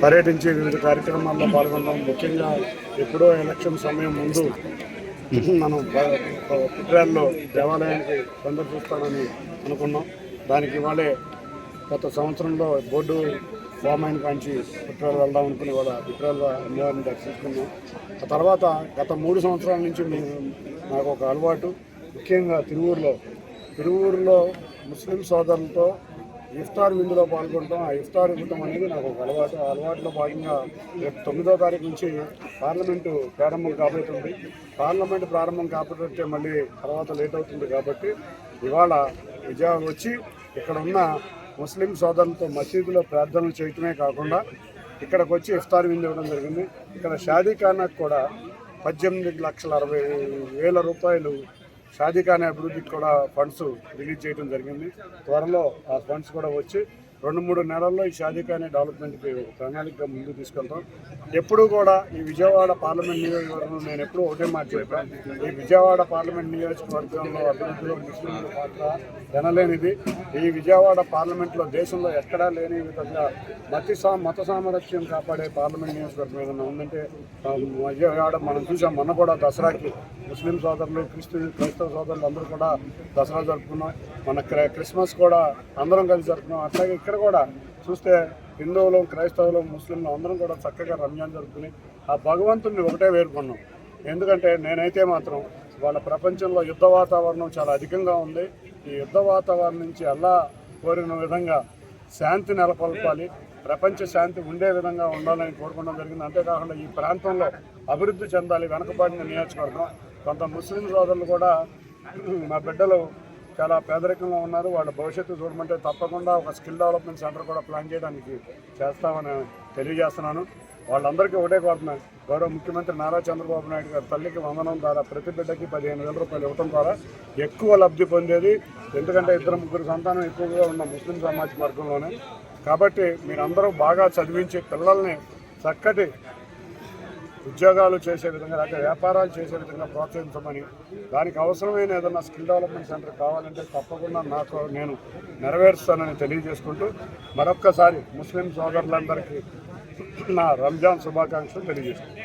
పర్యటించి వివిధ కార్యక్రమాల్లో పాల్గొన్నాం. ముఖ్యంగా ఎప్పుడో ఎలక్షన్ సమయం ముందు మనం పుట్రాల్లో దేవాలయానికి సందర్శిస్తామని అనుకున్నాం. దానికి ఇవాళే గత సంవత్సరంలో బోర్డు ఫామ్ అయిన కాంచి పుట్రాలు వెళ్దాం అనుకుని వాళ్ళ పుట్రాల అమ్మవారిని దర్శించుకున్నాం. ఆ తర్వాత గత 3 సంవత్సరాల నుంచి నాకు ఒక అలవాటు, ముఖ్యంగా తిరువూరులో ముస్లిం సోదరులతో ఇఫ్తార్ విందులో పాల్గొనడం. ఆ ఇఫ్తార్ ఇవ్వటం అనేది నాకు ఒక అలవాటు. ఆ అలవాటులో భాగంగా రేపు 9వ తారీఖు నుంచి పార్లమెంటు ప్రారంభం కాబోతుంది. పార్లమెంటు ప్రారంభం కాబోతే మళ్ళీ తర్వాత లేట్ అవుతుంది కాబట్టి ఇవాళ విజయవాడ వచ్చి ఇక్కడ ఉన్న ముస్లిం సోదరులతో మసీదులో ప్రార్థనలు చేయటమే కాకుండా ఇక్కడికి వచ్చి ఇఫ్తార్ విందు ఇవ్వడం జరిగింది. ఇక్కడ షాదీఖానాకు కూడా 18,60,000 రూపాయలు షాదీఖానా అభివృద్ధికి కూడా ఫండ్స్ రిలీజ్ చేయడం జరిగింది. త్వరలో ఆ ఫండ్స్ కూడా వచ్చి 2-3 నెలల్లో ఈ షాదీఖానా డెవలప్మెంట్కి ప్రణాళిక ముందుకు తీసుకెళ్తాం. ఎప్పుడూ కూడా ఈ విజయవాడ పార్లమెంట్ నియోజకవర్గంలో నేను ఎప్పుడూ ఒకటే మాట చెప్పాను, ఈ విజయవాడ పార్లమెంట్ నియోజకవర్గంలో అభివృద్ధిలో ముస్లింల పాత్ర ఎనలేనిది. ఈ విజయవాడ పార్లమెంట్లో దేశంలో ఎక్కడా లేని విధంగా మత సామరస్యం కాపాడే పార్లమెంట్ నియోజకవర్గం ఏదైనా ఉందంటే విజయవాడ. మనం చూసాం, మొన్న కూడా దసరాకి ముస్లిం సోదరులు, క్రైస్తవ సోదరులు అందరూ కూడా దసరా జరుపుకున్నాం. మన క్రిస్మస్ కూడా అందరం కలిసి జరుపుకున్నాం. అట్లాగే ఇక్కడ కూడా చూస్తే హిందువులు, క్రైస్తవులు, ముస్లింలు అందరం కూడా చక్కగా రంజాన్ జరుపుకుని ఆ భగవంతుడిని ఒకటే వేడుకున్నాం. ఎందుకంటే నేనైతే మాత్రం వాళ్ళ ప్రపంచంలో యుద్ధ వాతావరణం చాలా అధికంగా ఉంది. ఈ యుద్ధ వాతావరణం నుంచి అల్లా కోరిన విధంగా శాంతి నెలకొల్పాలి, ప్రపంచ శాంతి ఉండే విధంగా ఉండాలని కోరుకోవడం జరిగింది. అంతేకాకుండా ఈ ప్రాంతంలో అభివృద్ధి చెందాలి. వెనకబడిన నియోజకవర్గం, కొంత ముస్లిం సోదరులు కూడా మా బిడ్డలు చాలా పేదరికంలో ఉన్నారు, వాళ్ళ భవిష్యత్తు చూడమంటే తప్పకుండా ఒక స్కిల్ డెవలప్మెంట్ సెంటర్ కూడా ప్లాన్ చేయడానికి చేస్తామని తెలియజేస్తున్నాను. వాళ్ళందరికీ ఒకటే కోరుతున్నాను, గౌరవ ముఖ్యమంత్రి నారా చంద్రబాబు నాయుడు గారు తల్లికి వందనం ద్వారా ప్రతి బిడ్డకి 15,000 రూపాయలు ఇవ్వడం ద్వారా ఎక్కువ లబ్ధి పొందేది. ఎందుకంటే 2-3 సంతానం ఎక్కువగా ఉన్న ముస్లిం సామాజిక వర్గంలోనే. కాబట్టి మీరందరూ బాగా చదివించి పిల్లల్ని చక్కటి ఉద్యోగాలు చేసే విధంగా, లేకపోతే వ్యాపారాలు చేసే విధంగా ప్రోత్సహించమని, దానికి అవసరమైన ఏదైనా స్కిల్ డెవలప్మెంట్ సెంటర్ కావాలంటే తప్పకుండా నేను నెరవేరుస్తానని తెలియజేసుకుంటూ మరొక్కసారి ముస్లిం సోదరులందరికీ నా రంజాన్ శుభాకాంక్షలు తెలియజేస్తాను.